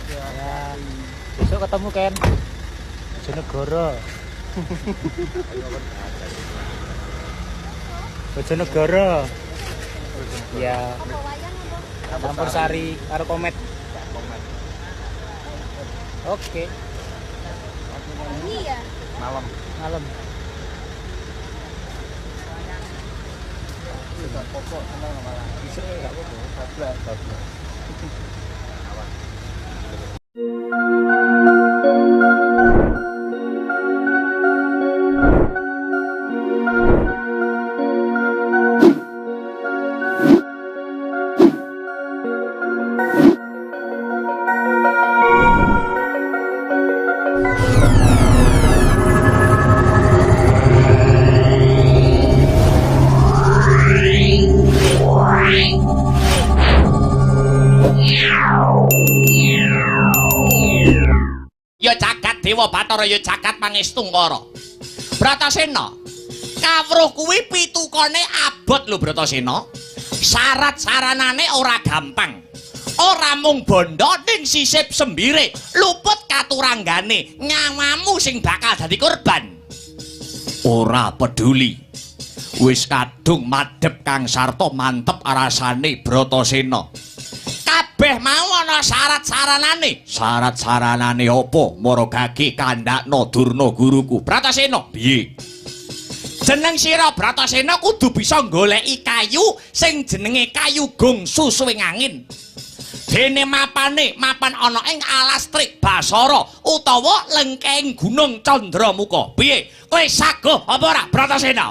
Ya, besok ketemu Ken. Bojonegoro. Bojonegoro. Ya. Campur sari karo komet. Oke. Ini ya. Malam. Tidak pokok senang malah. Bisa enggak apa-apa. Bablas. Ya jagat Dewa Bathara ya jagat Pangestungkara. Bratasena, kawruh kuwi pitukane abot lho Bratasena. Syarat saranane ora gampang. Ora mung bondo ning sisip sembire, luput katuranggane, nyawamu sing bakal dadi korban. Ora peduli. Wis kadung madhep Kang Sarta mantep rasane Bratasena. Kabeh mau ana syarat-saranane. Syarat-saranane apa? Maragagi kandhakna Durna guruku. Bratasena, piye? Jeneng sira Bratasena kudu bisa goleki kayu sing jenenge kayu gong susuwing angin. Dene mapan ana ing alas Trik Basara utawa lengkeng Gunung Candramuka. Piye? Kowe saguh apa ora Bratasena?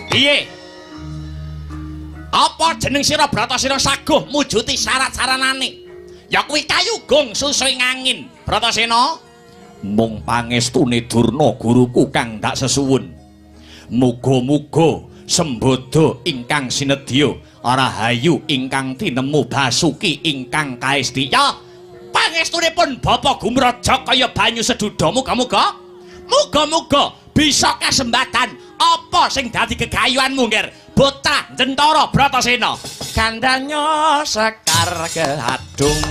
Piye? Apa jeneng sira Bratasena saguh mujuti syarat-saranane? Ya kuwi kayu gong susuing angin. Bratasena, mung pangestune Durna guruku kang dak sesuwun. Muga-muga sembodo ingkang sinedya Rahayu ingkang tinemu Basuki ingkang kaesti. Ya, pangestunipun Bapak Gumraja kaya banyu seduda. Muga-muga bisa kasembatan apa sing dadi gegayuhanmu ngger Putra Jentara Bratasena. Kandhanya Sekar Kehadung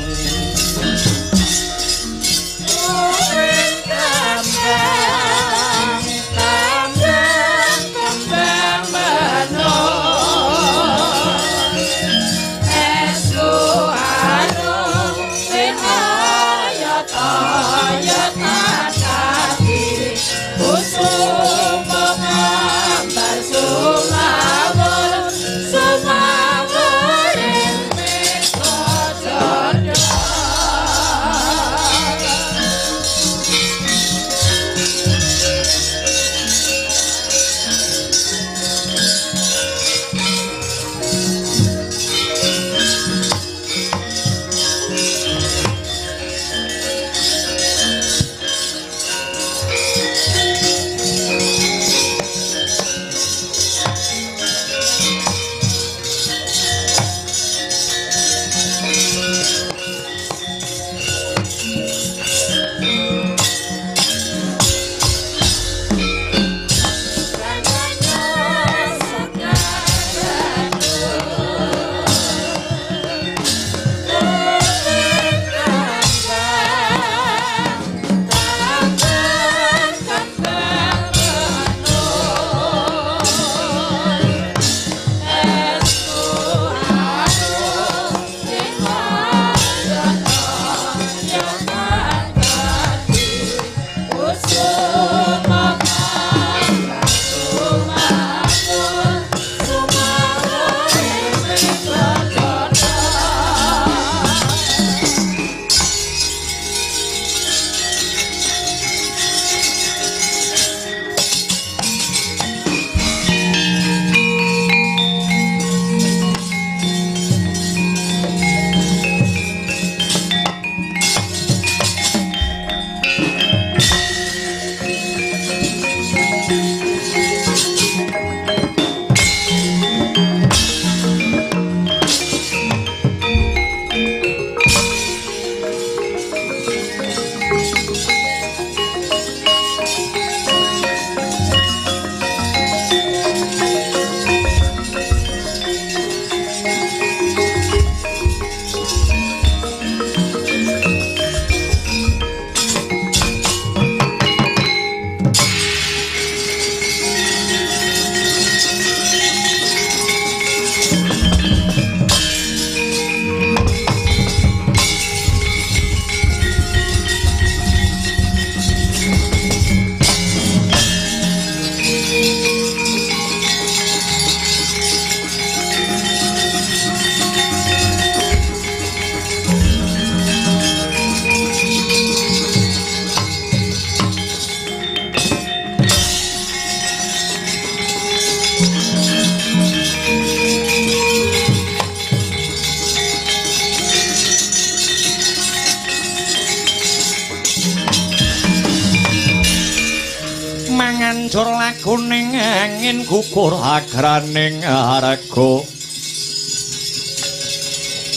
banjur lakuning angin gugur agraning harga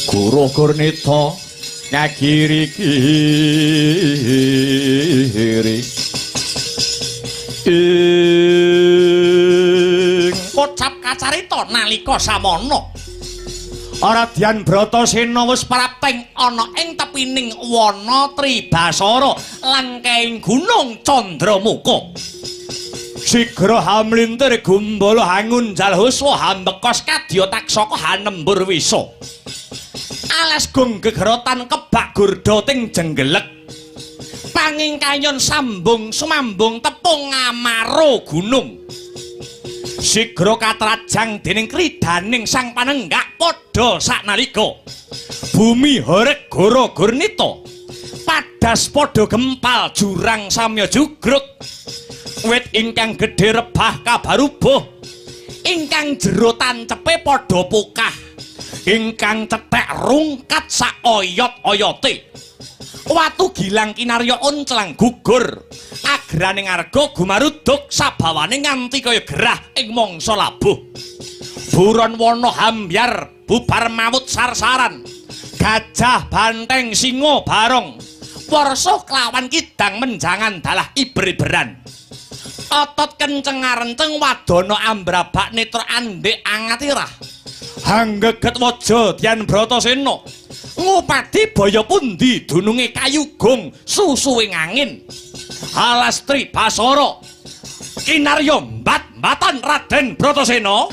Guru Gurnita ngagiri-giri kocap kacarita nalika samana Aradyan Bratasena wis prapting ana ing tepining wana Tribasara lan kaing gunung Candramuka. Sigra hamlintir gumbala hangunjal huswa hambekos kadya taksaka hanembur wisa. Alas gong gegerotan kebak gurda ting jenggelek. Pangingkayon sambung sumambung tepung ngamaro gunung. Sigra katrajang dening kridaning sang panenggak padha saknalika bumi horeg Goro Gurnita padas padha gempal jurang samya jugruk wit ingkang gedhe rebah kabarubuh ingkang jero tancepe padha pokah ingkang cethek rungkat sak oyot-oyote watu gilang kinarya onclang gugur agraning arga gumaruduk sabawane nganti kaya gerah ing mangsa labuh buron wana hambyar bubar mawut sarsaran gajah banteng singa barong warsa klawan kidang menjangan dalah iber-iberan otot kenceng ngarenceng wadana ambrabak netra andhek angatirah hanggeget waja Dyan Bratasena ngupadi baya pundi dununge kayugung susuwing angin alas Tribasara kinarya mbat-mbatan Raden Bratasena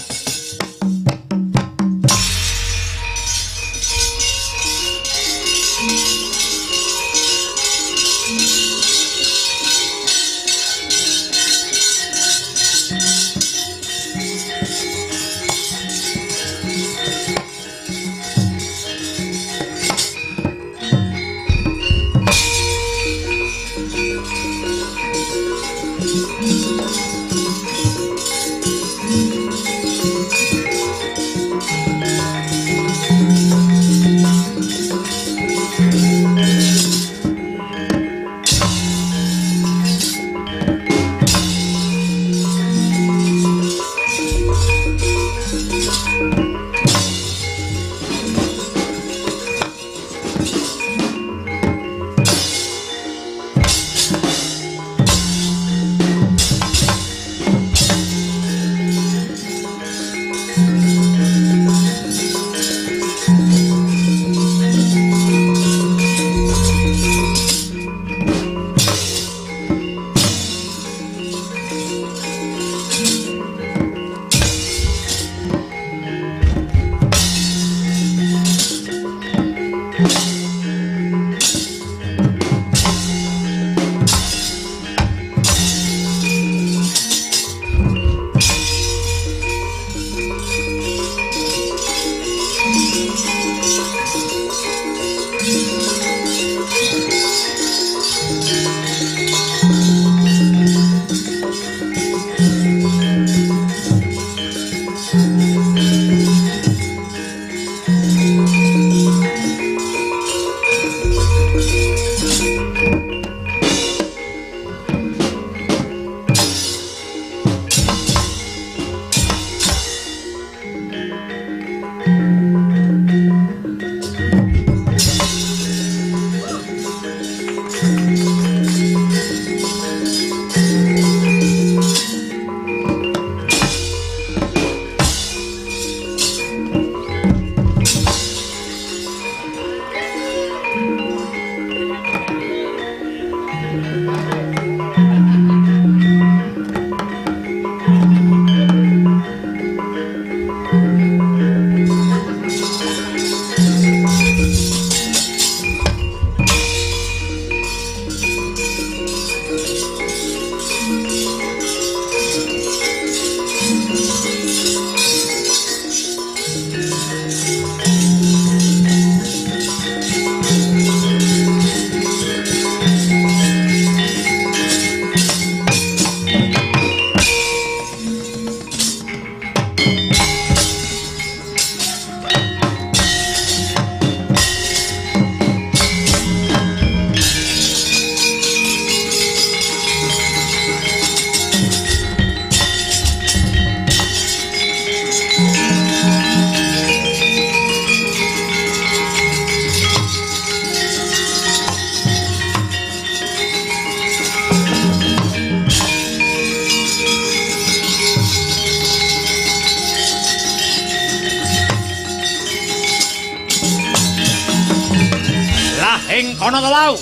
Ing kono to wau.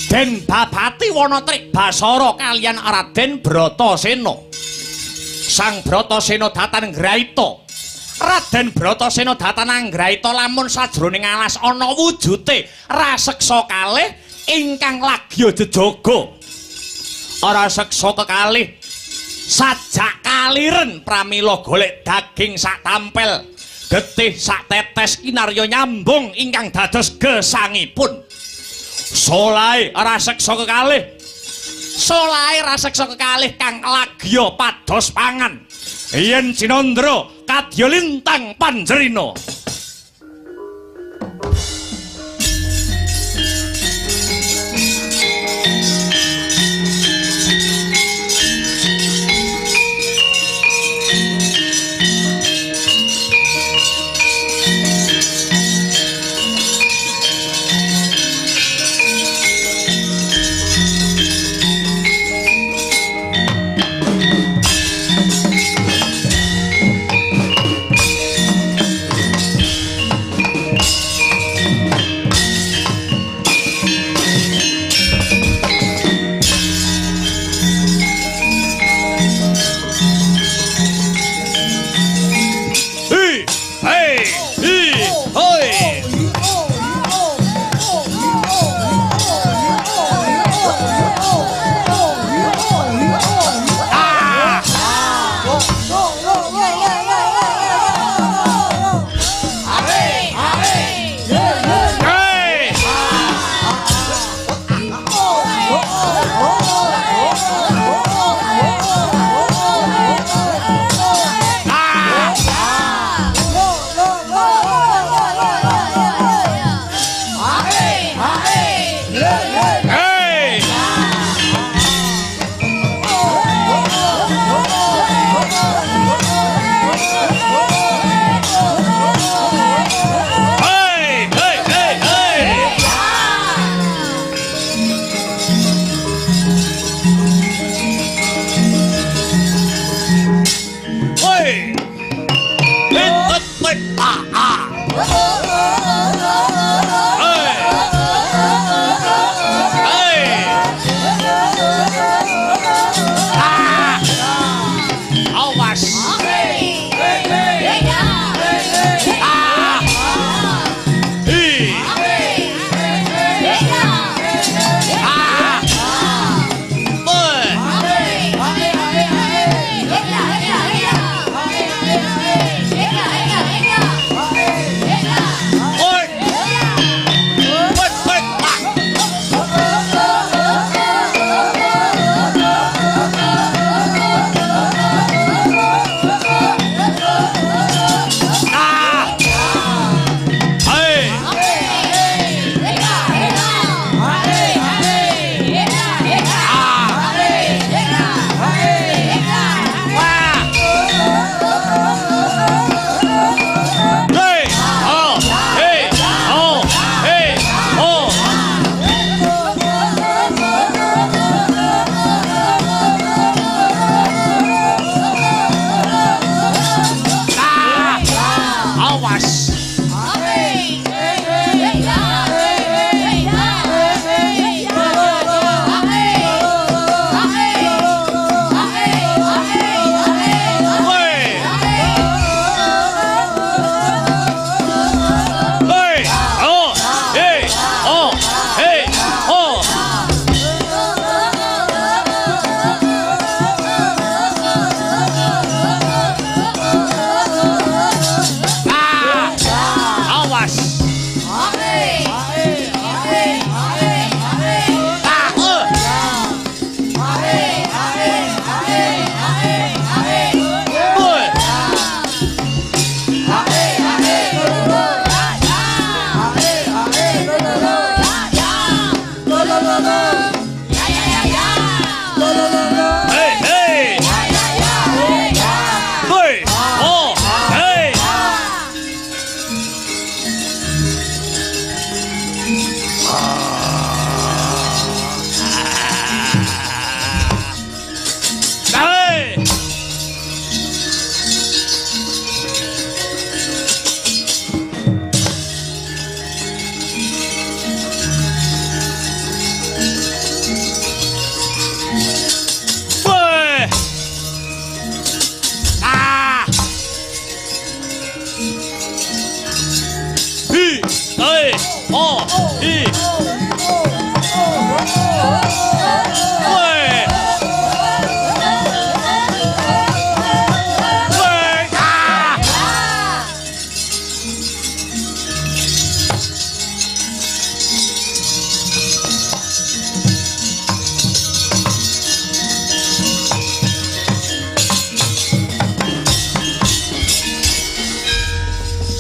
Den Babati Wanatrik Basara kaliyan Raden Bratasena. Sang Bratasena datan nggraita. Raden Bratasena datan anggraita lamun sajroning alas ana wujute raseksa kalih ingkang lagya jejaga. Raseksa kekalih sajak kaliren pramila golek daging sak tampel. Getih sak tetes kinarya nyambung ingkang dados gesangipun. Solahe raseksa kekalih kang lagya pados pangan. Yen Cinandra kadya lintang panjerina.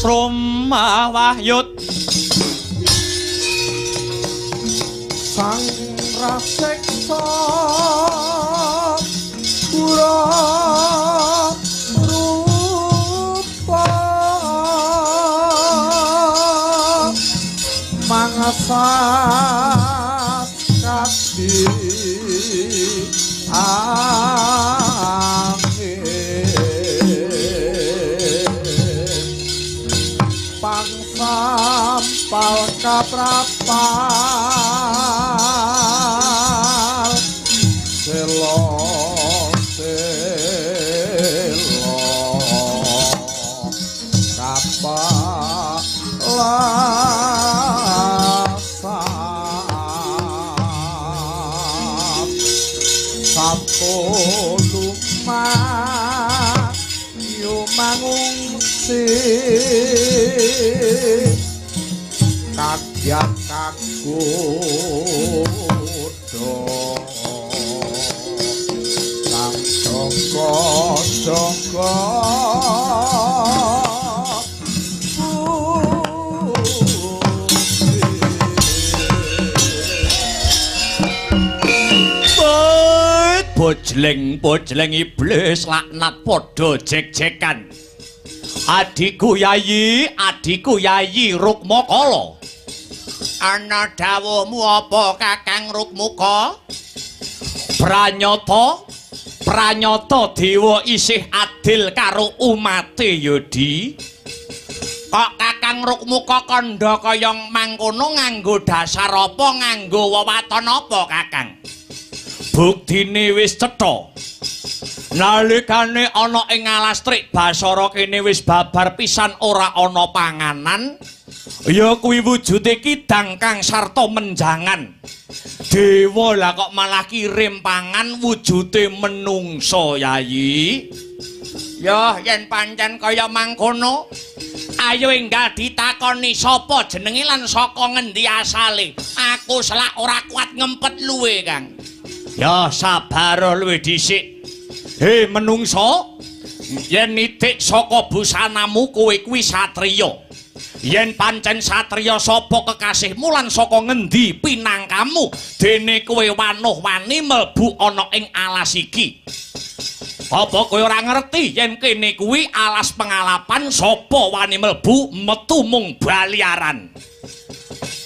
Srumawahyut sang raseksa pura rupa mangasat kati pangsampal kaprapal selo kapalasat sampoluma yumangungsi kadyak kakudo kang jonggo bojleng iblis laknat padha jek-jekan. Adikku Yayi Rukmakala. Ana dawuhmu apa Kakang Rukmuka? Pranyata dewa isih adil karo umate Yodi. Kok Kakang Rukmuka kandha kaya mangkono nganggo dasar apa nganggo wewaton apa Kakang? Buktine wis cetha. Nalikane ana ing Alastrik Basara kene wis babar pisan ora ana panganan, ya kuwi wujude kidang kang sarta menjangan. Dewa lah kok malah kirim pangan wujude menungsa Yayi. Ya yen pancen kaya mangkono, ayo enggal ditakoni sapa jenenge lan saka ngendi asale. Aku selak ora kuat ngempet luwe, Kang. Ya sabar luwih dhisik. He menungso, yen nitik saka busanamu kowe kuwi satriya. Yen pancen satriya sapa kekasihmu lan saka ngendi pinangkamu dene kowe wanuh-wani mlebu ana ing alas iki. Apa kowe ora ngerti yen kene kuwi alas pengalapan sapa wani mlebu metu mung baliaran.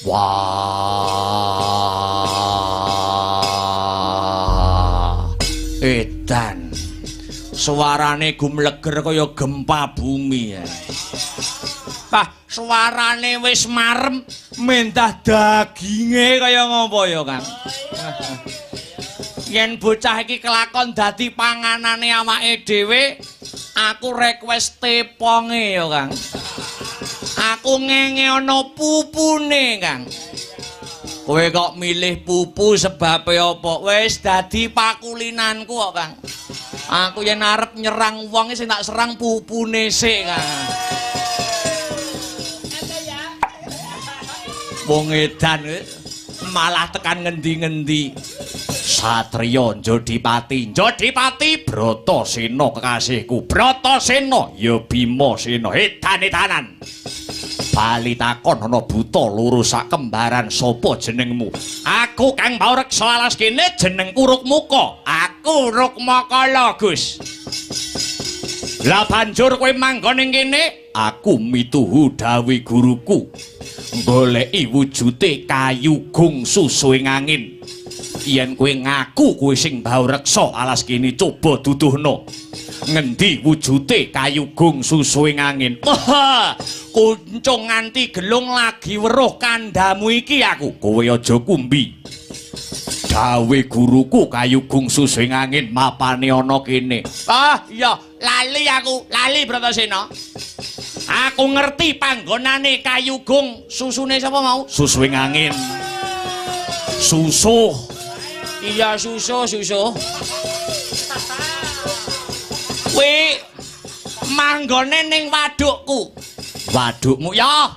Wah. Edan. Suarane gumleger kaya gempa bumi ya. Suarane wis marem mentah daginge kaya ngopo ya, Kang? Yen bocah iki kelakon dadi panganane awake dhewe, aku request teponge ya, Kang. Aku ngenge ana pupune, Kang. Kowe kok milih pupu sebabe apa? Wis dadi pakulinanku kok, Kang. Aku yen arep nyerang wong sing tak serang pupune sik, Kang. Wong edan malah tekan ngendi-ngendi. Satriya Jodipati Bratasena kekasihku. Bratasena ya Bimasena edan-edanan. Bali takon ana buta loro sak kembaran sapa jenengmu? Aku Kang Baureksa alas kene jenengku Rukmuka. Aku Rukmakala, Gus. Lah banjur kowe manggon ning kene? Aku mituhu dawuh guruku. Goleki wujute kayu gung susuing angin. Yen kowe ngaku kowe sing Baureksa alas kene coba duduhno. Ngendi wujute kayu gung susuing angin? Wah, kuncung nganti gelung lagi weruh kandhamu iki aku. Kowe aja kumbi. Dawe guruku kayu gung susuing angin mapane ana kene. Ah, iya, lali aku, lali Bratasena. Aku ngerti panggonane Kayugung. Susune sapa mau? Susuing angin. Susuh. Iya susuh. Kuwi manggone ning wadukku. Wadukmu ya.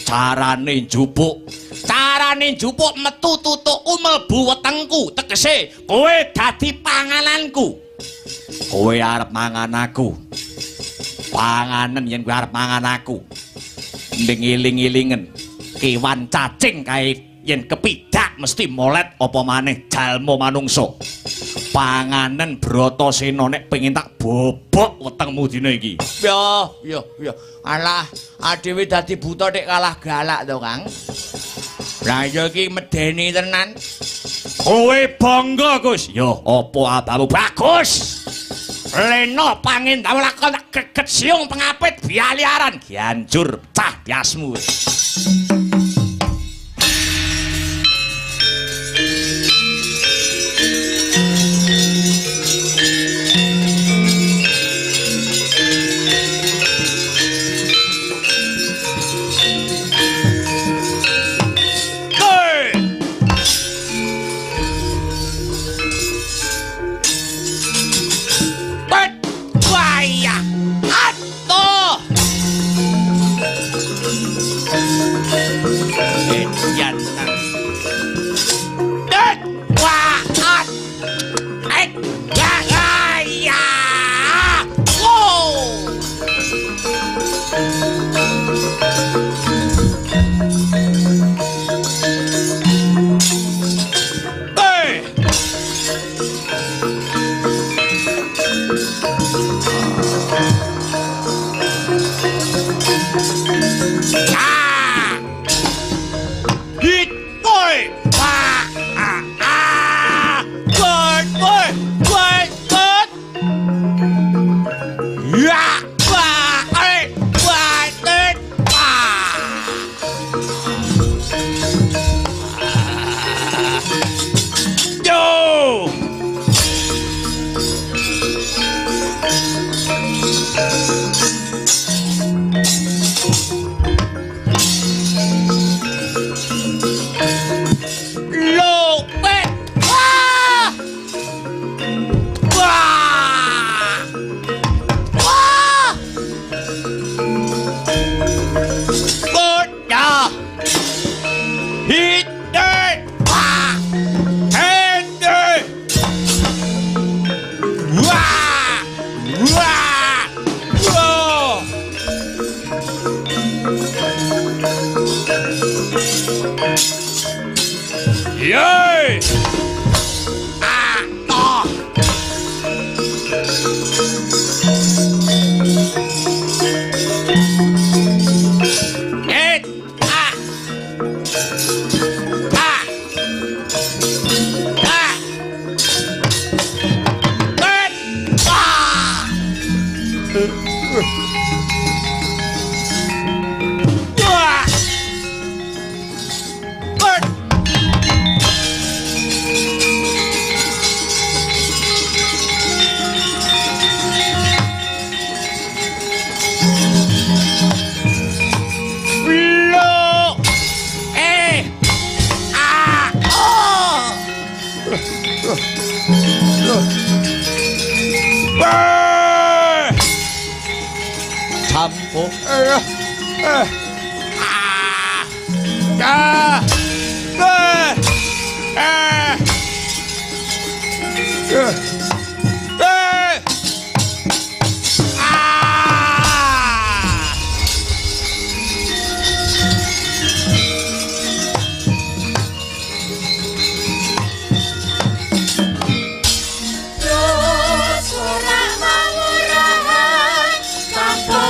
Carane njupuk. Carane njupuk metu tutukku mlebu wetengku. Tegese kowe dadi pangananku. Kowe arep mangan aku. Panganen yen kowe arep mangan aku. Ning iling-ilingen kewan cacing kae yen kepidak mesti molet apa maneh jalma manungsa. Panganen Bratasena nek pengin tak bobok wetengmu dina iki. Ya. Alah, adewe dadi buta nek kalah galak to, Kang. Lah ya iki medeni tenan. Kowe bangga, Gus. Ya apa abamu bagus. Leno pangin tak lakon geget siung pengapit bialiaran gianjur cah biasmu.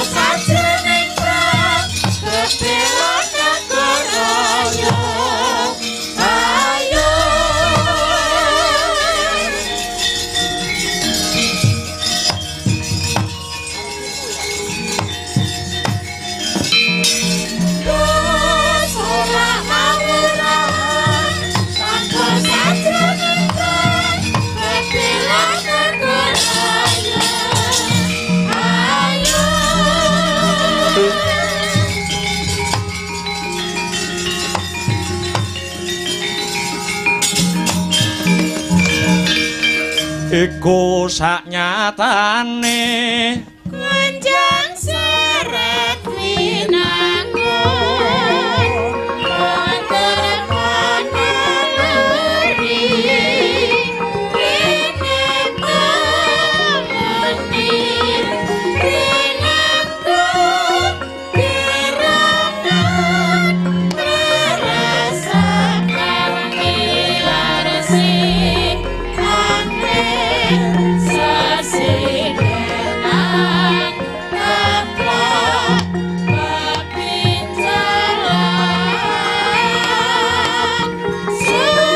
Sajroning prang bebela negara iku saknyatane Kunjang seret winangun Montor kono ngeri Renek temuni Renekku gerangan Merasakan milarsi Angin sasidenan Tanpa kepinjalan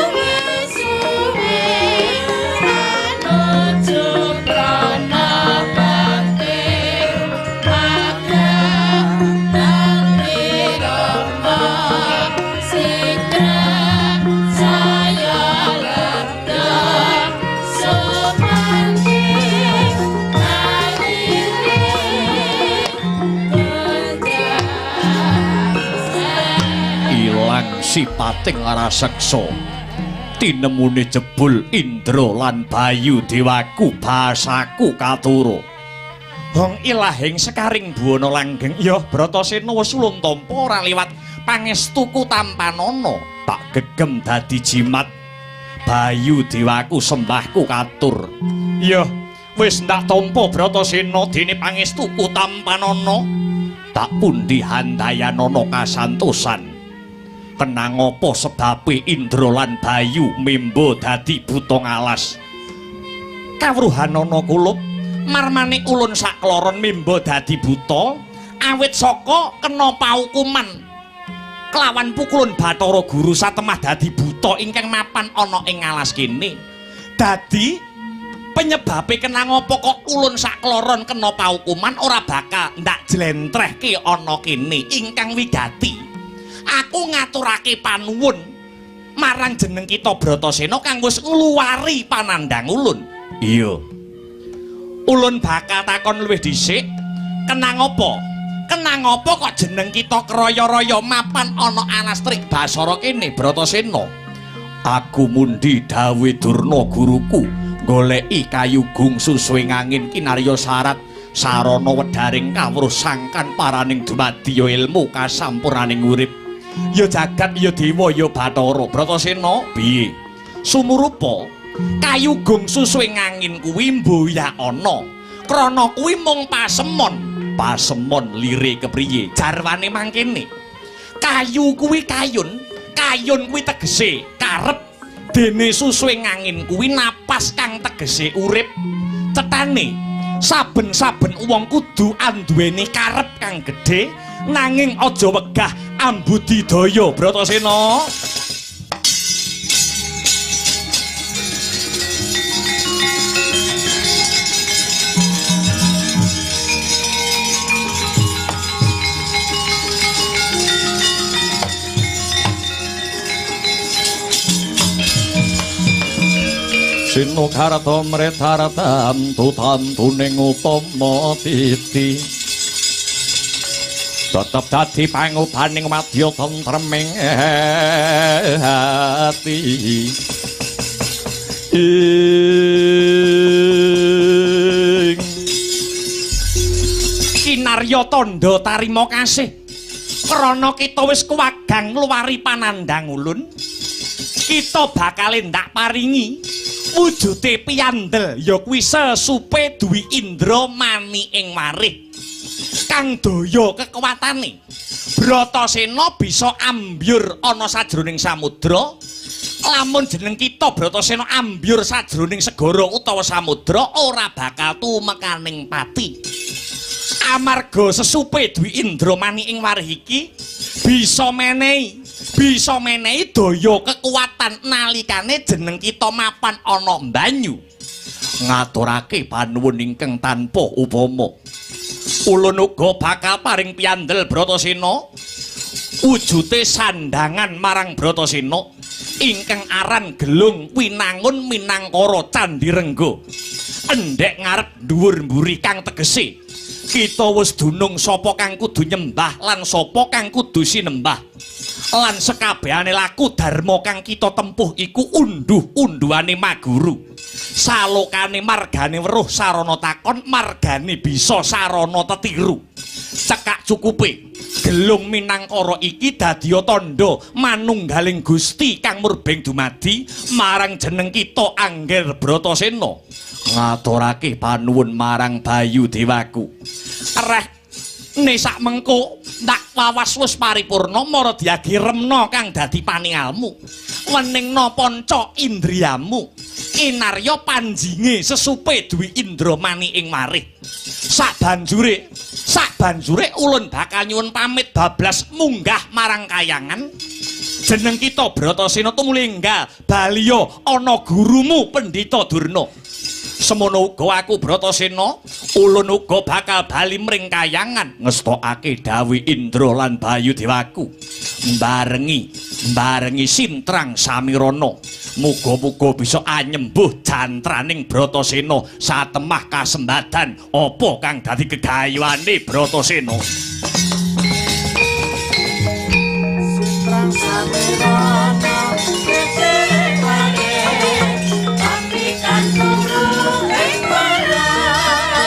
Suwe-suwe Manuju prana bakti Maka tangi rama Sidra saya lega Sumanti ilang sipating raseksa tinemune jebul Indra lan Bayu Dewaku basaku katuru Hong ilahing sekaring buwana langgeng ya Bratasena wis ulung tampa ora liwat pangestuku tampanana tak gegem dadi jimat Bayu Dewaku sembahku katur ya wis ndak tampa Bratasena dene pangestuku tampanana tak pundi handayanana kasantosan kenang apa sebabe Indra lan Bayu mimba dadi buta ngalas kawruhanana kulup marmane ulun sakloron mimba dadi buta awit saka kena paukuman kelawan pukulun Bathara Guru satemah dadi buta ingkang mapan ana ing alas kene dadi penyebabe kenang apa kok ulun sakloron kena paukuman ora bakal ndak jlentrehke ana kene ingkang wigati aku ngaturake panuwun marang jeneng kita Bratasena kang wis ngluwari panandang ulun iya ulun bakal takon luwih dhisik kenang apa kok jeneng kita kraya-raya mapan ana anastrik Basara kene Bratasena aku mundi dawuh Durna guruku goleki kayu gungsu suwing angin kinarya sarat sarana wedharing kawruh sangkan paraning dumadi ilmu kasampurnaning urip ya jagat ya dewa ya Bathara Bratasena piye sumurupa kayu gungsu suwing angin kuwi mboyak ana krana kuwi mung pasemon lire kepriye jarwane mangkene kayu kuwi kayun kuwi tegese karep dene susuing angin kuwi napas kang tegese urip cetane saben-saben wong kudu anduweni karep kang gedhe nanging aja wegah ambudidaya Bratasena Sino karata mretaratam tutantuning utama titi tetep dadi pangubaning madya tentreming ati kinarya tandha tarima kasih krana kita wis kuwagang ngluwari panandang ulun kita bakal ndak paringi wujute piyandel ya kuwi sesupe duwi Indra mani ing warih kang daya kekuwatane Bratasena bisa ambyur ana sajroning samudra lamun jeneng kita Bratasena ambyur sajroning segara utawa samudra ora bakal tumekaning pati amarga sesupe duwi Indra mani ing warih iki bisa menehi daya kekuatan nalikane jeneng kita mapan ana banyu ngaturake panuwun ingkang tanpa upama ulun uga bakal paring piyandel Bratasena wujute sandangan marang Bratasena ingkang aran Gelung Winangun Minangkara Candi Rengga endhek ngarep dhuwur mburi kang tegese kita wis dunung sapa kang kudu nyembah lan sapa kang kudu sinembah. Lan sekabehane laku dharma kang kita tempuh iku unduh-unduhane maguru. Salokane margane weruh sarana takon, margane bisa sarana tetiru. Cekak cukupe gelung minangkara iki dadiya tandha manunggaling Gusti kang murbeng dumadi marang jeneng kita Angger Bratasena. Ngaturake panuwun marang Bayu Dewaku. Reh ne sak mengko ndak wawas wis paripurna mara diagi remna kang dadi paningalmu. Weningna panca indriyamu. Kinarya panjinge sesupe duwi indramani ing marih. Sabanjure ulun bakal nyuwun pamit bablas munggah marang kayangan. Jeneng kita Bratasena tumulinggal baliya ana gurumu Pendhita Durna. Semono uga aku Bratasena, ulun uga bakal bali mring kayangan ngestokake dawuh Indra lan Bayu Dewaku. Mbarengi sintrang samirana. Muga-muga bisa anyembuh jantraning Bratasena satemah kasembadan apa kang dadi gegayuhane Bratasena. Sintrang samirana kecerewane tapi kan guru ing barang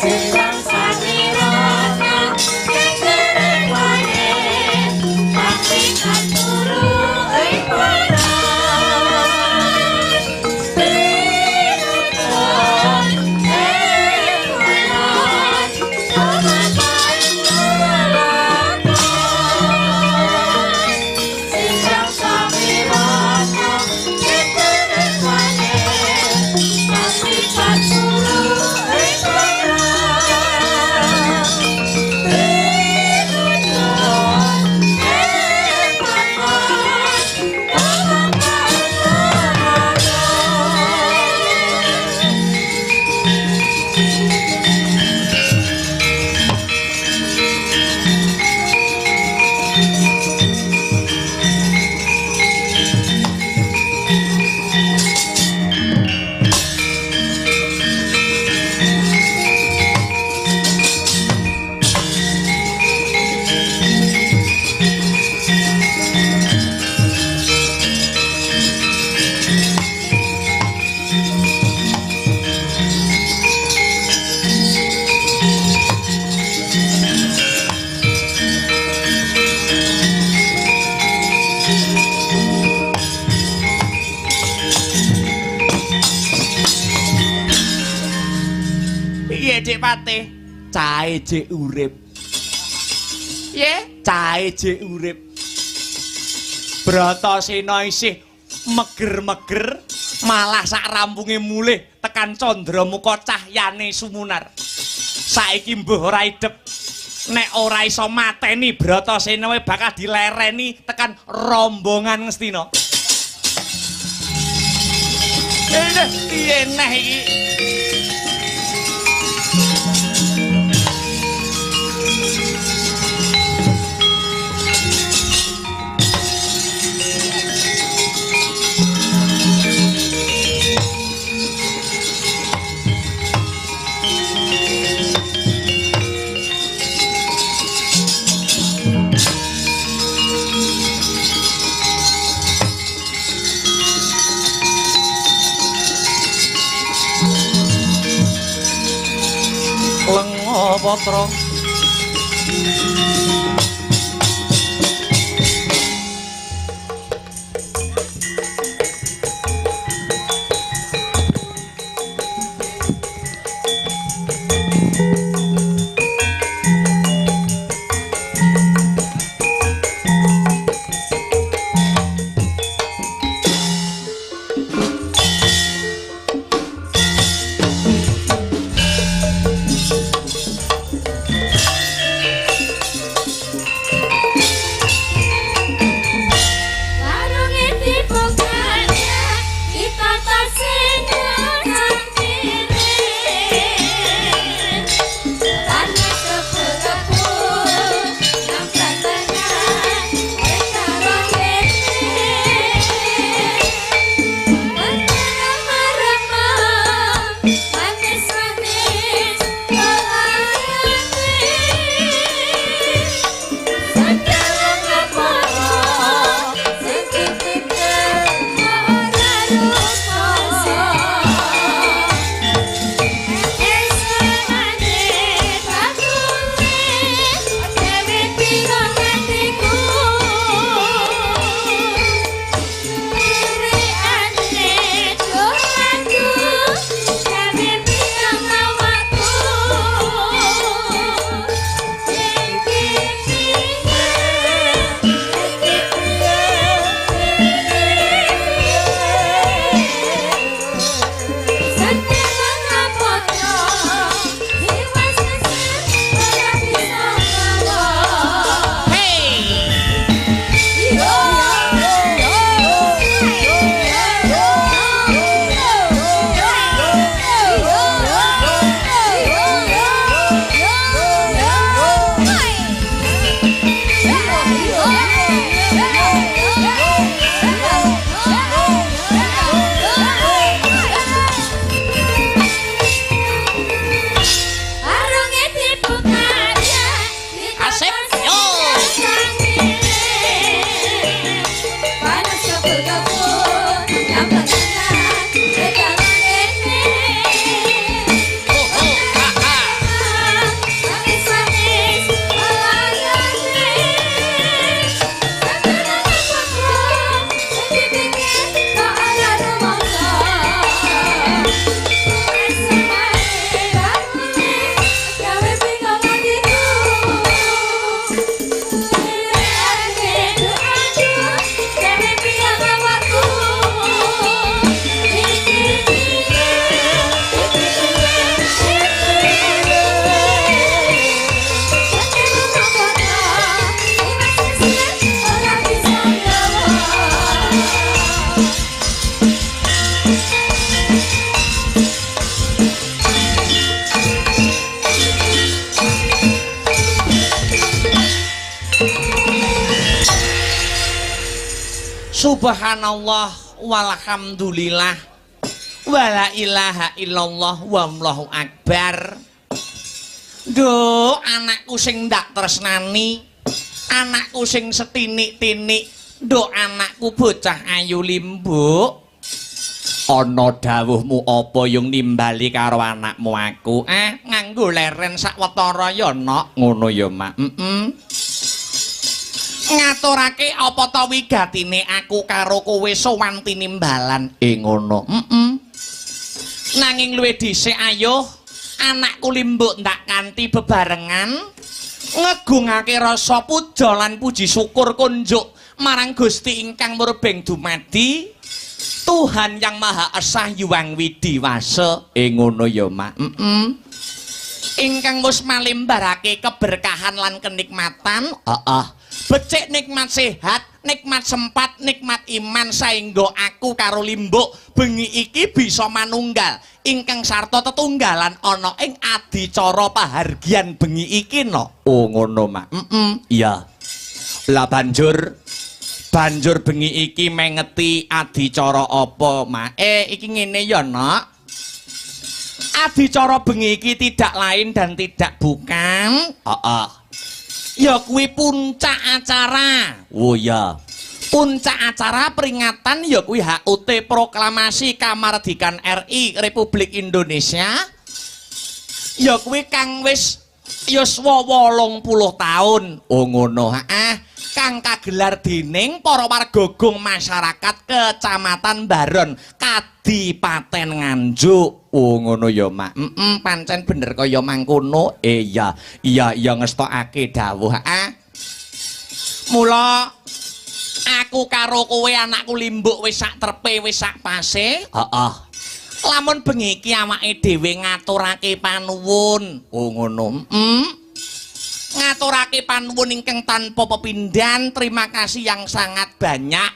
Sintrang samirana kecerewane tapi kan guru ing barang Dik Patih, cahe jek urip. Ye, cahe jek urip. Bratasena isih meger-meger, malah sak rampunge mulih tekan candramuka cahyane sumunar. Saiki mbuh ora idep. Nek ora iso mateni Bratasena wae bakal dilereni tekan rombongan Ngastina. Piye neh iki? Lenga patra Subhanallah walhamdulillah wala ilaha illallah wallahu akbar. Duh, anakku sing ndak tresnani, anakku sing setinik-tinik, duh anakku bocah ayu limbuk. Ana dawuhmu apa yung nimbali karo anakmu aku? Nganggo leren sak wetara ya nok, ngono ya mak. Ngaturake apa ta wigatine aku karo kowe sowan tinimbalan? Ngono. Nanging luwih dhisik ayo anakku limbuk ndak kanthi bebarengan ngegungake rasa puja lan puji syukur kunjuk marang Gusti ingkang murbeng dumadi Tuhan yang Maha Esa Hyang Widiwasa. Ngono ya mak. Ingkang wis malimbarake keberkahan lan kenikmatan. Becik nikmat sehat, nikmat sempat, nikmat iman saengga aku karo limbuk bengi iki bisa manunggal ingkang sarta tetunggalan ana ing adicara pahargyan bengi iki no. Oh ngono mak. Iya. Lah banjur bengi iki mengeti adicara apa mak? Iki ngene ya nak. Adicara bengi iki tidak lain dan tidak bukan. Ya kuwi puncak acara. Oh ya. Puncak acara peringatan ya kuwi HUT Proklamasi Kamardikan RI Republik Indonesia. Ya kuwi kang wis yuswa 80 taun. Oh ngono. Kang kagelar dening para wargagung masyarakat Kecamatan Baron, Kadipaten Nganjuk. Oh ngono ya mak. Pancen bener kaya mangkono. Iya ngestokake dawuh. Mula aku karo kowe anakku limbuk wis sak trepe wis sak pase. Lamun bengi iki awake dhewe ngaturake panuwun. Oh ngono. Ngaturake panuwun ingkang tanpa pepindhan, terima kasih yang sangat banyak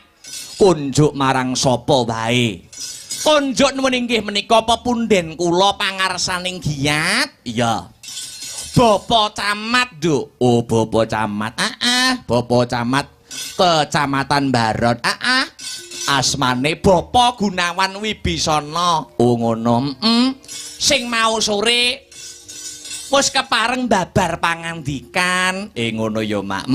kunjuk marang sapa wae. Kunjuk nuwun inggih menika pepunden kula pangarsaning giat. Iya. Bapak Camat, Nduk. Oh, Bapak Camat. Bapak Camat Kecamatan Baron. Asmane Bapak Gunawan Wibisana. Oh ngono. Sing mau sore wis kepareng babar pangandikan. Ngono ya mak.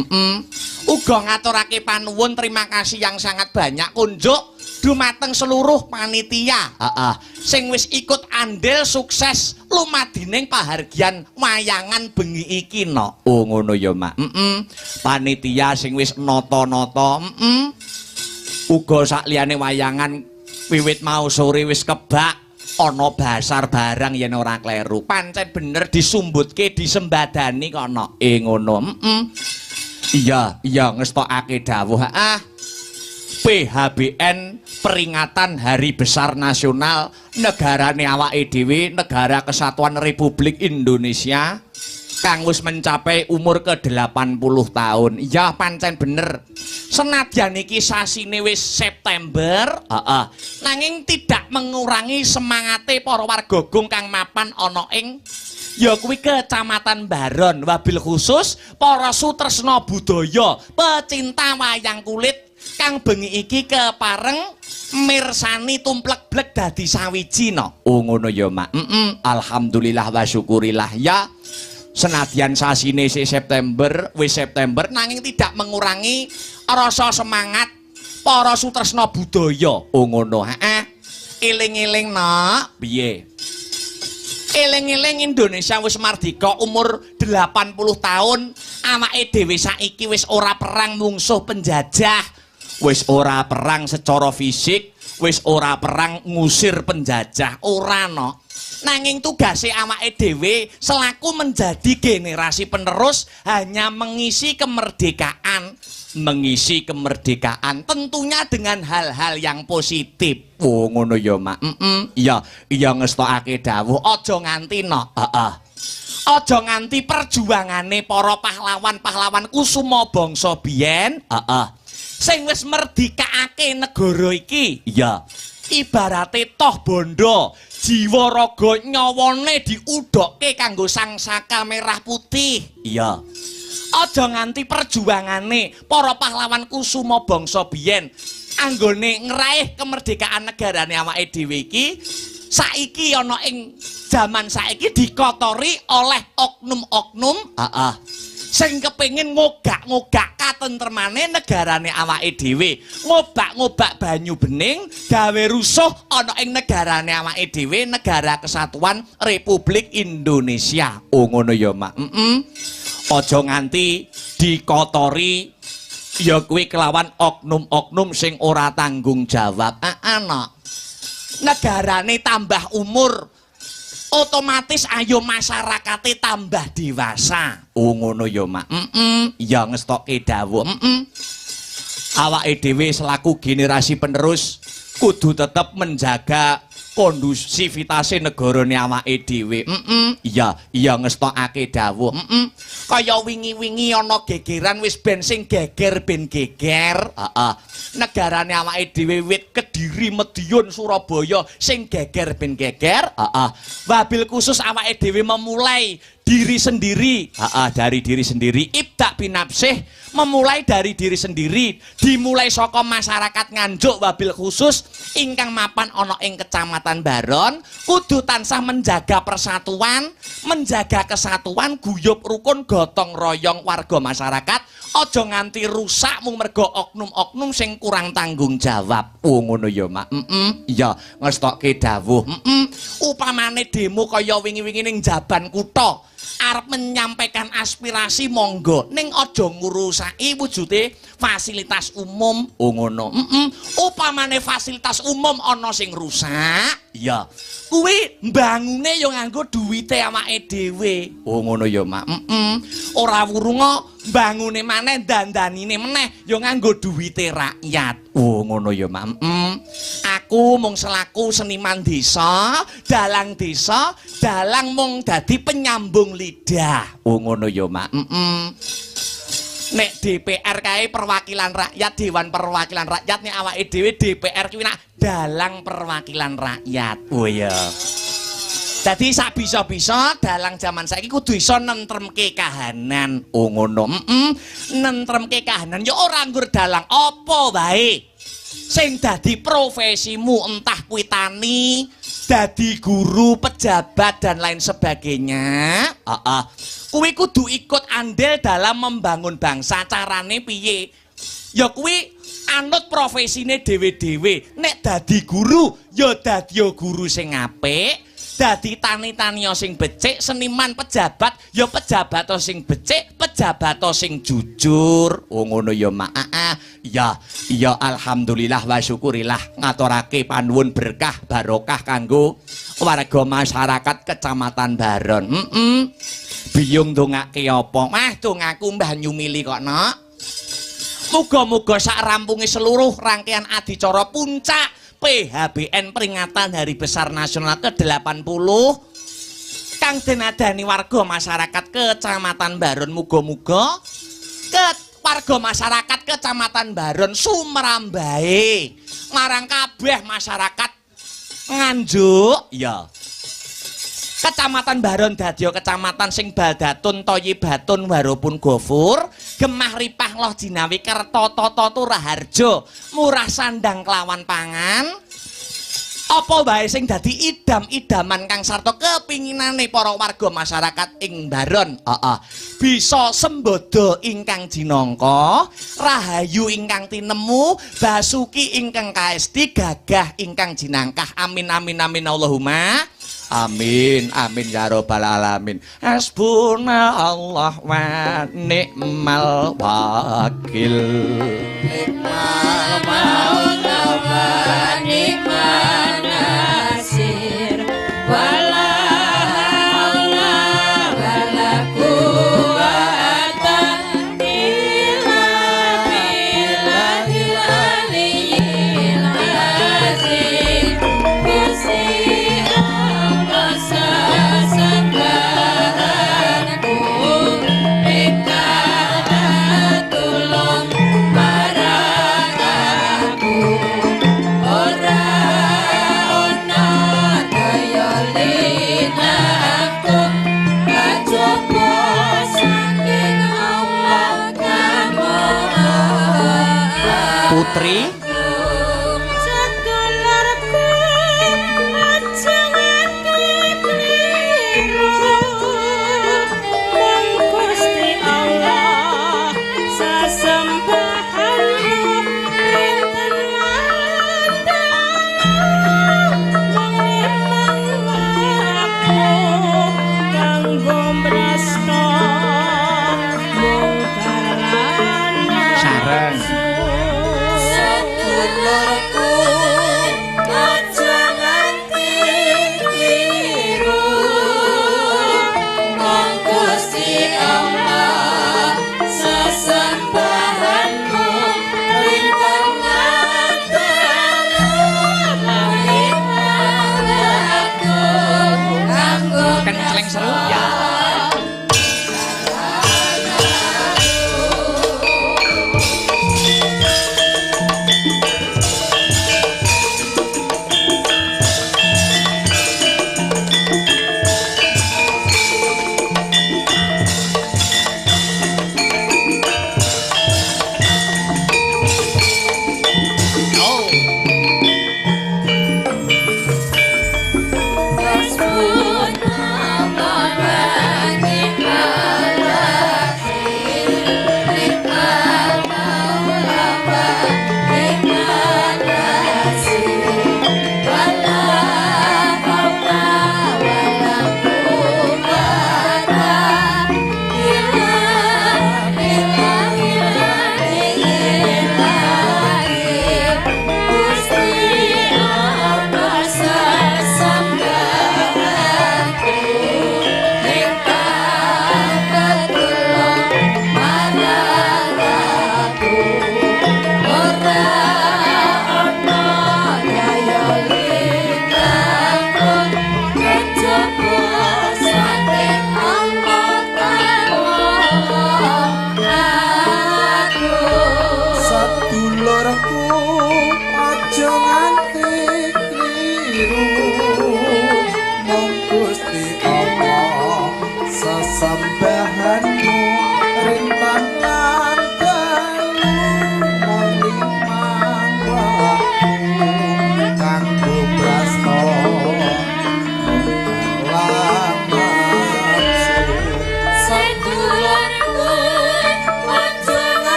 Uga ngaturake panuwun terima kasih yang sangat banyak kunjuk dumateng seluruh panitia sing wis ikut andil sukses lumadining pahargyan wayangan bengi iki no. Oh ngono ya mak. Panitia sing wis nata-nata. Uga sakliyane wayangan wiwit mau sore wis kebak ana basar barang yen ora kleru. Pancen bener disumbutke disembadani kono. Ngono. Iya ngestokake dawuh. PHBN peringatan Hari Besar Nasional negarane awake dhewe, Negara Kesatuan Republik Indonesia kang wis mencapai umur ke-80 tahun. Ya pancen bener. Senadyan iki sasine wis September, nanging tidak mengurangi semangate para wargagung kang mapan ana ing ya kuwi Kecamatan Baron, wabil khusus para sutresna budaya, pecinta wayang kulit kang bengi iki kepareng mirsani tumplek-blek dadi sawiji no. Oh ngono ya mak. Alhamdulillah wa syukurillah ya. Senadyan sasine September, wis September nanging tidak mengurangi rasa semangat para sutresna budaya. Oh ngono. Eling-eling nak, piye? Eling-eling Indonesia wis mardika umur 80 tahun, awake dhewe saiki wis ora perang mungsuh penjajah. Wis ora perang secara fisik, wis ora perang ngusir penjajah, ora no. Nanging tugase awake dhewe selaku menjadi generasi penerus hanya mengisi kemerdekaan tentunya dengan hal-hal yang positif. Oh ngono ya mak. Iya ngestokake dawuh aja nganti no. Aja nganti perjuangane para pahlawan kusuma bangsa biyen sing wis merdikake negara iki. Iya. Ibarate toh bondo jiwa raga nyawane diudhokke kanggo Sang Saka Merah Putih. Iya. Aja nganti perjuangane para pahlawan kusuma bangsa biyen anggone ngraih kemerdekaan negarane awake dhewe iki saiki ana ing jaman saiki dikotori oleh oknum-oknum sing kepengin ngogak-ngogak katentremane negarane awake dhewe, ngobak-ngobak banyu bening gawe rusuh ana ing negarane awake dhewe, Negara Kesatuan Republik Indonesia. Oh ngono ya, Mak. Aja nganti dikotori ya kuwi kelawan oknum-oknum sing ora tanggung jawab. Ana negarane tambah umur otomatis ayo masyarakate tambah dewasa. Oh ngono ya, Mak. Ya ngestokke dawuh. Awake dhewe selaku generasi penerus kudu tetep menjaga kondusivitasé negarane awake dhewe. Iya ngestokake dawuh. Kaya wingi-wingi ana gegeran wis ben sing geger ben geger. Negarane awake dhewe wit Kediri, Madiun, Surabaya sing geger ben geger. Wabil khusus awake dhewe memulai diri sendiri, dari diri sendiri, ibda binafsih, memulai dari diri sendiri, dimulai saka masyarakat Nganjuk wabil khusus ingkang mapan ana ing Kecamatan Baron, kudu tansah menjaga persatuan, menjaga kesatuan, guyub rukun, gotong royong warga masyarakat, aja nganti rusak mung mergo oknum-oknum sing kurang tanggung jawab. Oh ngono ya, Mak. Iya ngestokke dawuh. Upamane demo kaya wingi-wingi ning Jaban Kutha arep menyampaikan aspirasi monggo ning aja ngurusake wujude fasilitas umum. Oh ngono. Upamane fasilitas umum ana sing rusak, ya kuwi mbangune ya nganggo duwite awake dhewe. Oh ngono ya, Mak. Ora wurunga mbangune maneh dandanine meneh ya nganggo duwite rakyat. Oh ngono ya, Mak. Aku mung selaku seniman desa, dalang mung dadi penyambung lidah. Oh ngono ya, Mak. Nek DPR kae perwakilan rakyat, Dewan Perwakilan Rakyat, nek awake dhewe DPR kuwi nak dalang perwakilan rakyat. Oh iya. Dadi sak bisa-bisa dalang jaman saiki kudu iso nentremke kahanan. Oh ngono. Nentremke kahanan ya ora nggur dalang apa wae. Sing dadi profesimu, entah kuwi tani, dadi guru, pejabat dan lain sebagainya, kuwi kudu ikut andil dalam membangun bangsa. Carane piye? Ya kuwi anut profesine dhewe-dhewe. Nek dadi guru ya dadi guru sing apik, dadi tani-tani sing becik, seniman pejabat ya pejabat sing becik, pejabat sing jujur. Oh ngono ya, Mak. Ya alhamdulillah wa syukurillah, ngaturake panuwun berkah barokah kanggo warga masyarakat Kecamatan Baron. Biyung ndongake apa? Mah dongaku Mbah Nyumili kok, Nak. Muga-muga sak rampunge seluruh rangkaian adicara puncak PHBN peringatan Hari Besar Nasional ke-80 kang dinadani warga masyarakat Kecamatan Baron, muga-muga warga masyarakat Kecamatan Baron sumrambahe marang kabeh masyarakat Nganjuk ya. Kecamatan Baron dadi kecamatan sing baldatun thayyibatun warupun gofur, gemah ripah loh jinawi kerta tata turaharja, murah sandang kelawan pangan. Apa wae sing dadi idam-idaman kang sarta kepinginane para warga masyarakat ing Baron. Bisa sembodo ingkang jinangka, rahayu ingkang tinemu, basuki ingkang kaesti, gagah ingkang jinangkah. Amin amin amin Allahumma amin amin ya rabbal alamin. Hasbunallah wa ni'mal wakil. Ni'mal maula wa ni'man nasir. Wala haula wala quwwata illa billahil aliyyil azim. Marah seru ya.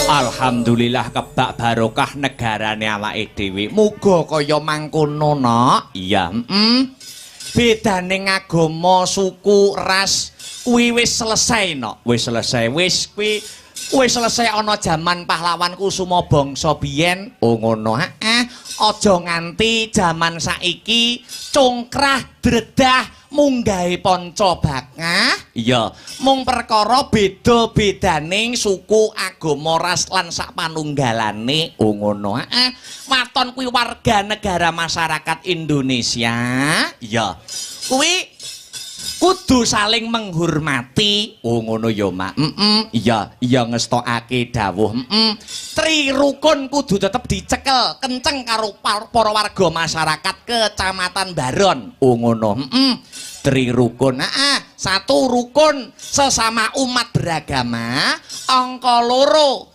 Alhamdulillah kebak barokah negarane awake dhewe. Muga kaya mangkono, Nok. Iya, bedane agama, suku, ras kuwi wis selesai, Nok. Wis selesai. Wis kuwi wis selesai ana jaman pahlawan kusuma bangsa biyen. Oh ngono, aja nganti jaman saiki congkrah dredah munggahe panca bangah. Iya, mung perkara beda-bedaning suku, agama, ras lan sak panunggalane. Oh ngono. Waton kuwi warga negara masyarakat Indonesia. Iya. Kuwi kudu saling menghormati. Oh ngono ya, Mak. Iya, iya ngestokake dawuh. Tri rukun kudu tetep dicekel kenceng karo para warga masyarakat Kecamatan Baron. Oh ngono. Tri rukun. Satu rukun sesama umat beragama. Angka loro,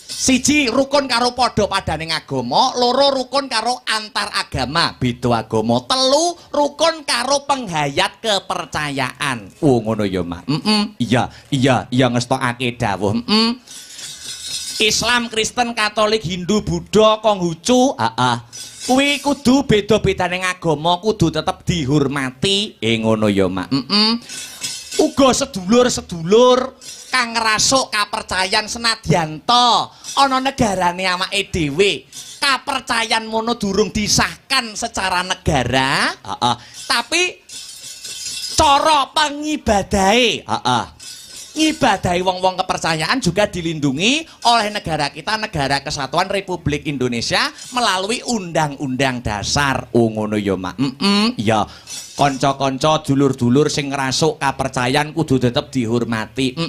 siji rukun karo padha padaning agama, loro rukun karo antar agama beda agama, telu rukun karo penghayat kepercayaan. Oh ngono ya, Mak. Iya ngestokake dawuh. Islam, Kristen, Katolik, Hindu, Buddha, Konghucu, kuwi kudu beda-bedaning agama kudu tetep dihormati. Ngono ya, Mak. Uga sedulur-sedulur kang ngrasuk kapercayan senadyan to ana negarane awake dhewe, kapercayan mono durung disahkan secara negara, tapi cara pengibadahe, ngibadahi wong-wong kepercayaan juga dilindungi oleh negara kita, Negara Kesatuan Republik Indonesia melalui Undang-Undang Dasar. Oh ngono ya, Mak. Ya, kanca-kanca dulur-dulur sing ngrasuk kapercayaan kudu tetep dihormati.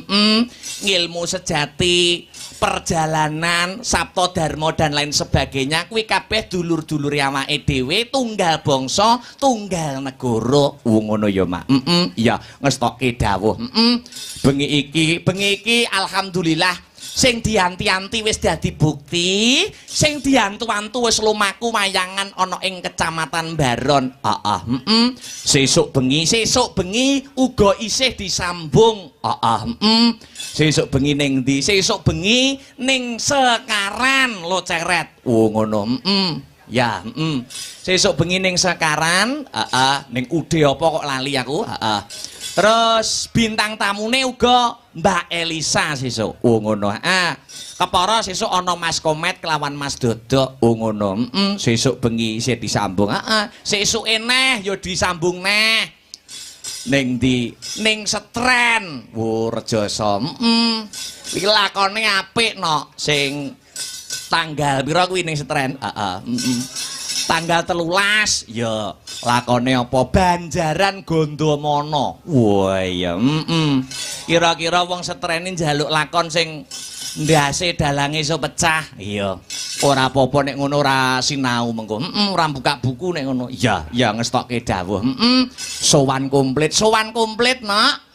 Ngilmu sejati, perjalanan, sabto dharma dan lain sebagainya kuwi kabeh dulur-dulur awake dhewe, tunggal bangsa, tunggal negara. Ngono ya, Mak. Ya, ngestokke dawuh. Bengi iki alhamdulillah sing dianti-anti wis dadi bukti, sing diantu-antu wis lumaku mayangan ana ing Kecamatan Baron. Sesuk bengi uga isih disambung. Sesuk bengi ning ndi? Sesuk bengi ning Sekaran lo Ceret. Oh ngono. Ya, sesuk bengi ning Sekaran, ning Ude apa kok lali aku, Terus bintang tamune uga Mbak Elisa sesuk. Oh ngono. Kepara sesuk ana Mas Komet kelawan Mas Dodok. Oh ngono. Sesuk bengi isih disambung. Sesuke neh ya disambung neh. Ning ndi? Ning Setren. Wo Rejoso. Iki lakone apik no. Sing tanggal pira kuwi ning Setren? Tanggal 13 ya lakone apa Banjaran Gondomana. Wah iya. Kira-kira wong Setrene njaluk lakon sing ndase dalange iso pecah. Iya. Ora apa-apa nek ngono ora sinau mengko. Ora buka buku nek ngono. Iya, ya ngestokke dawuh. Sowan komplit Nak.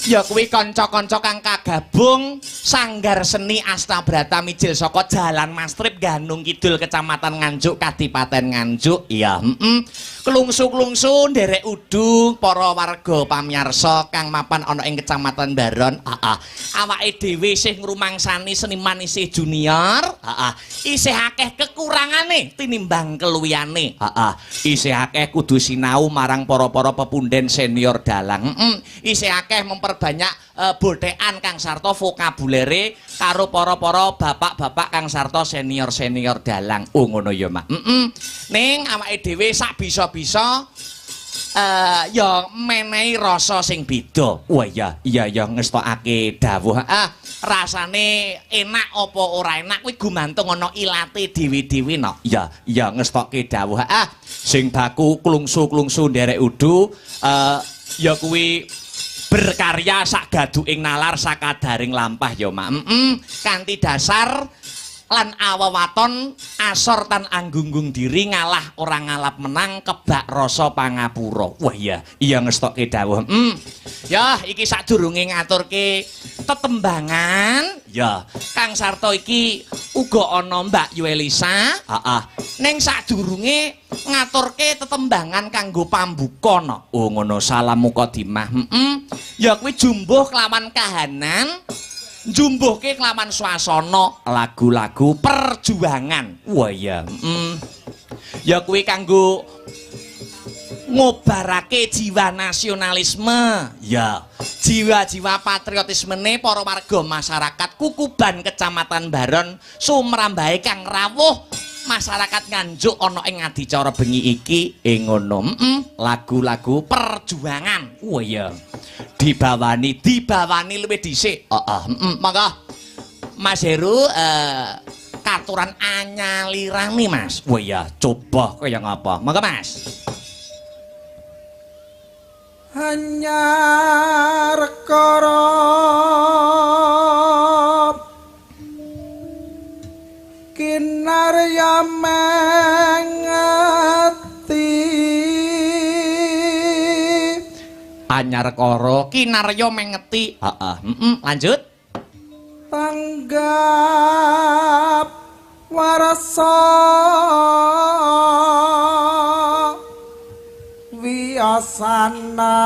Ya kuwi kanca-kanca kang kagabung Sanggar Seni Astabrata mijil saka Jalan Mastrip Ganung Kidul Kecamatan Nganjuk Kadipaten Nganjuk. Iya, klungsu-klungsu nderek udu para warga pamiyarsa kang mapan ana ing Kecamatan Baron. Awake dhewe isih ngrumangsani seniman isih junior. Isih akeh kekurangane tinimbang keluwihane. Isih akeh kudu sinau marang para-para pepunden senior dalang. Isih akeh banyak bothekan kang sarta vokabulere karo para-para bapak-bapak kang sarta senior-senior dalang. Oh ngono ya, Mak. Ning awake dhewe sak bisa-bisa ya menehi rasa sing beda. Wah iya ngestokake dawuh. Rasane enak apa ora enak kuwi gumantung ana ilate dhewe-dhewe no. Ya ngestokke dawuh. Sing baku klungsu-klungsu nderek udu ya kuwi berkarya sak gaduking nalar sakadaring lampah ya Mak. Kanthi dasar lan awewaton asor tan anggunggung diri ngalah ora ngalap menang kebak rasa pangapura. Wah iya ngestokke dawuh. Ya iki sadurunge ngaturke tetembangan ya kang sarta iki uga ana Mbak Yuelisa. Ning sadurunge ngaturke tetembangan kanggo pambuka no. Oh ngono salam mukadimah. Ya kuwi jumbuh kelawan kahanan, jumbuhke kelawan swasana lagu-lagu perjuangan. Wah iya. Ya kuwi kanggo ngobarake jiwa nasionalisme, ya jiwa-jiwa patriotismene para warga masyarakat Kukuban Kecamatan Baron sumrambahe kang rawuh masyarakat Nganjuk ana ing adicara bengi iki ngono. Lagu-lagu perjuangan. Oh iya. Dibawani luwih dhisik. Monggo Mas Heru katuran anyalirane Mas. Oh iya, coba kaya ngapa? Monggo Mas. Hanyar korop kinarya mengeti anyar koro kinarya mengeti. Lanjut. Tanggap warasa wiasana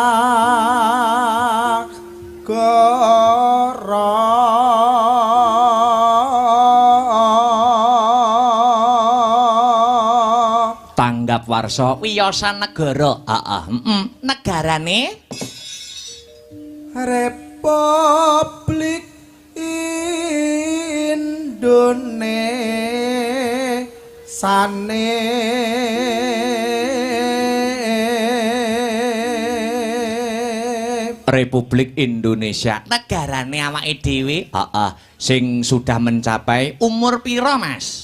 goro tanggap warsa wiyasa negara. Negarane Republik Indonesia. Republik Indonesia negarane awake dhewe. Sing sudah mencapai umur pira Mas?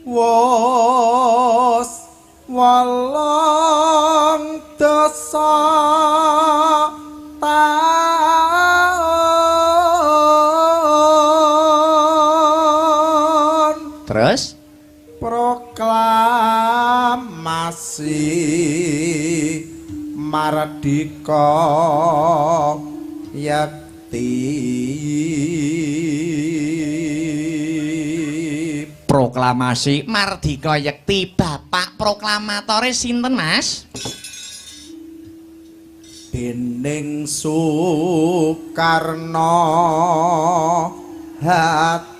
Wos walang dasa taun. Terus proklamasi mardika yakti. Proklamasi mardika yakti. Bapak proklamatore sinten Mas? Dening Soekarno Hatta.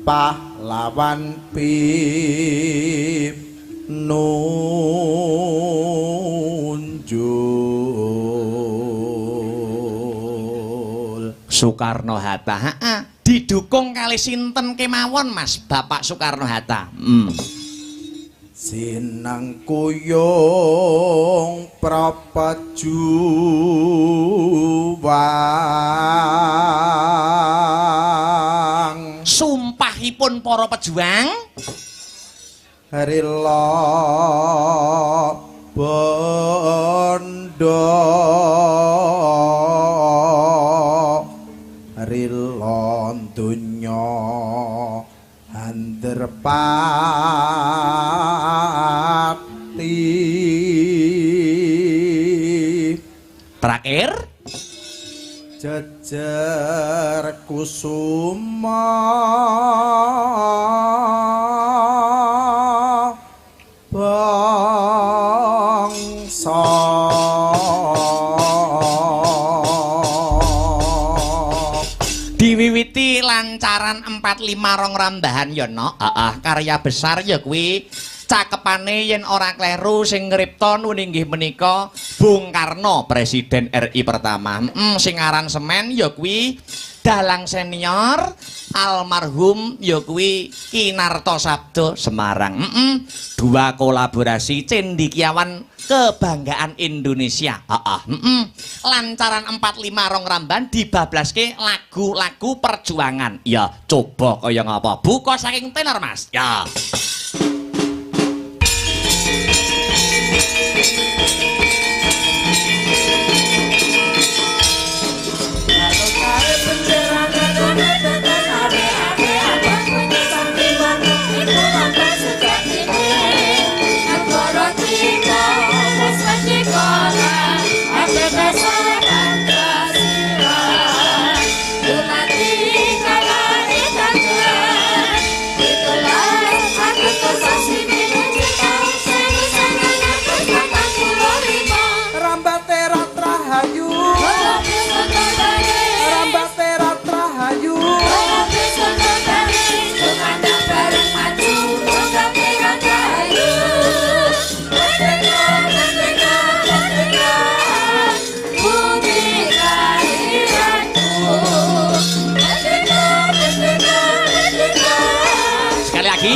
pahlawan pinunjul. Soekarno-Hatta didukung kali sinten kemawon Mas Bapak Soekarno-Hatta? Sinengkuyung prapejuang, sumpahipun para pejuang rila bondo rila donya anderpati. terakhir jejer kusuma bangsa. diwiwiti lancaran 45 rong rambahan ya no. Karya besar ya kuwi cakepane yen ora kleru sing ngripta inggih menika Bung Karno, Presiden RI pertama. Sing aransemen ya kuwi dalang senior almarhum ya kuwi Kinarto Sabdo Semarang. Dua kolaborasi cendikiawan kebanggaan Indonesia. Lancaran 45 rong ramban dibablaske lagu-lagu perjuangan. Ya coba kaya ngapa buka saking tenor Mas. Ya sekali lagi.